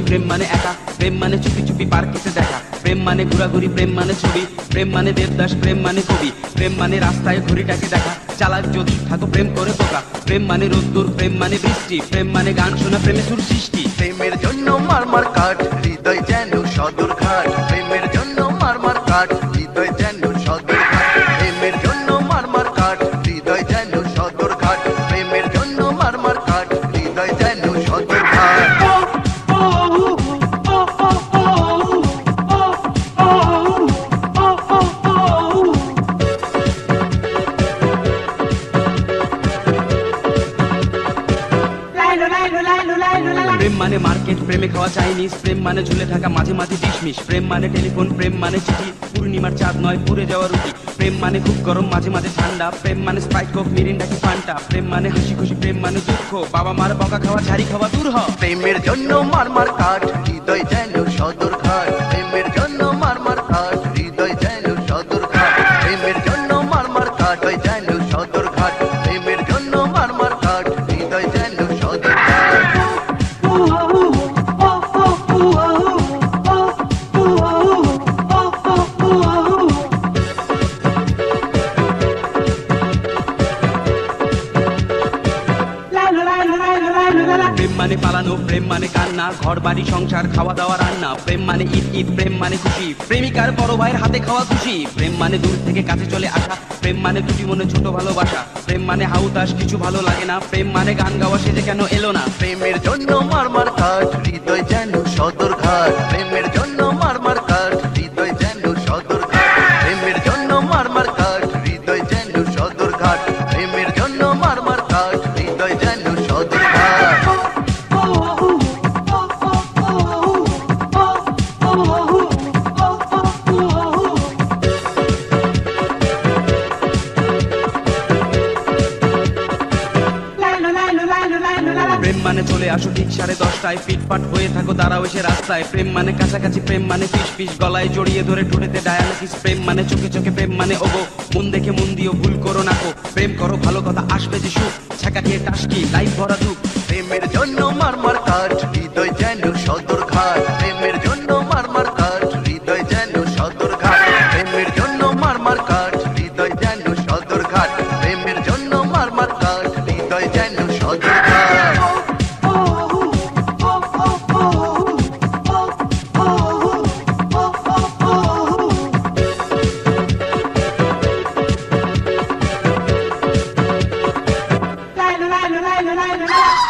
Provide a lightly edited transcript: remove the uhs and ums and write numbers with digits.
প্রেম মানে একা, প্রেম মানে চুপি চুপি পার্কেতে দেখা, প্রেম মানে ঘোরাঘুরি, প্রেম মানে ছবি, প্রেম মানে দেবদাস, প্রেম মানে কবি, প্রেম মানে রাস্তায় ঘড়িটাকে দেখা, চালাক যদি থাকো প্রেম করে বোকা, প্রেম মানে রোদ্দুর, প্রেম মানে বৃষ্টি, প্রেম মানে গান শোনা, প্রেমে সুর সৃষ্টি। প্রেমের জন্য মারমার কাঠ, হৃদয় যেন সদর ঘাট। প্রেমের জন্য মারমার কাঠ, হৃদয় যেন সদর ঘাট। প্রেমের জন্য মারমার কাঠ, হৃদয় যেন সদর ঘাট। প্রেমের জন্য মারমার কাঠ, হৃদয় যেন সদর ঘাট। প্রেম মানে মার্কেট, প্রেমে খাওয়া চাইনিজ, প্রেম মানে ঝুলে থাকা মাঝে মাঝে ডিশমিশ, প্রেম মানে টেলিফোন, প্রেম মানে চিঠি, পূর্ণিমার চাঁদ নয় পুড়ে যাওয়া রুটি, প্রেম মানে খুব গরম মাঝে মাঝে ঠান্ডা, প্রেম মানে স্প্রাইট কোক মিরিন্ডা কি ফান্টা, প্রেম মানে হাসি খুশি, প্রেম মানে দুঃখ, বাবা মার বকা খাওয়া ঝাড়ি খাওয়া দূর হ। প্রেমের জন্য মারমার কাঠ, হৃদয় যেন সদর ঘাট। প্রেমের জন্য মারমার কাঠ, হৃদয় যেন সদর ঘাট। প্রেমের জন্য মারমার কাঠ, হৃদয় যেন সদর ঘাট। প্রেমের জন্য মারমার কাঠ, হৃদয় যেন সদর ঘাট। প্রেম মানে পালানো, প্রেম মানে কান্না, ঘর বাড়ি সংসার খাওয়া দাওয়া রান্না, প্রেম মানে ঈদ ঈদ, প্রেম মানে খুশি, প্রেমিকার বড় ভাইয়ের হাতে খাওয়া খুশি, প্রেম মানে দূর থেকে কাছে চলে আসা, প্রেম মানে দুটি মনে ছোট ভালোবাসা, প্রেম মানে হাউতাস কিছু ভালো লাগে না, প্রেম মানে গান গাওয়া সেজে কেন এলো না। প্রেমের জন্য মারমার কাঠ, হৃদয় যেন সদর ঘাট। প্রেমের জন্য মারমার কাঠ, হৃদয় যেন সদর ঘাট। প্রেমের জন্য মারমার কাঠ, হৃদয় যেন সদর ঘাট। প্রেমের জন্য মারমার কাঠ, হৃদয় যেন সদর ঘাট। প্রেম মানে চলে আসো ঠিক 10:30, ফিটফাট হয়ে থাকো দাঁড়াও এসে রাস্তায়, প্রেম মানে কাছাকাছি, প্রেম মানে ফিস ফিস, গলায় জড়িয়ে ধরে ঠোঁটেতে ডায়ানা কিস, প্রেম মানে চোখে চোখে, প্রেম মানে ওগো মন দেখে মন দিও, ভুল করো না গো, প্রেম করো ভালো কথা আসবে যে সুখ, ছাকা খেয়ে টাসকি লাইফ ভরা দুঃখ। প্রেমের জন্য মারমার কাঠ, হৃদয় যেন সদর ঘাট। প্রেমের জন্য মারমার কাঠ, হৃদয় যেন সদর ঘাট। প্রেমের জন্য মারমার কাঠ, হৃদয় যেন সদর ঘাট। প্রেমের জন্য মারমার কাঠ, হৃদয় যেন সদর ঘাট। La la la la la la la la.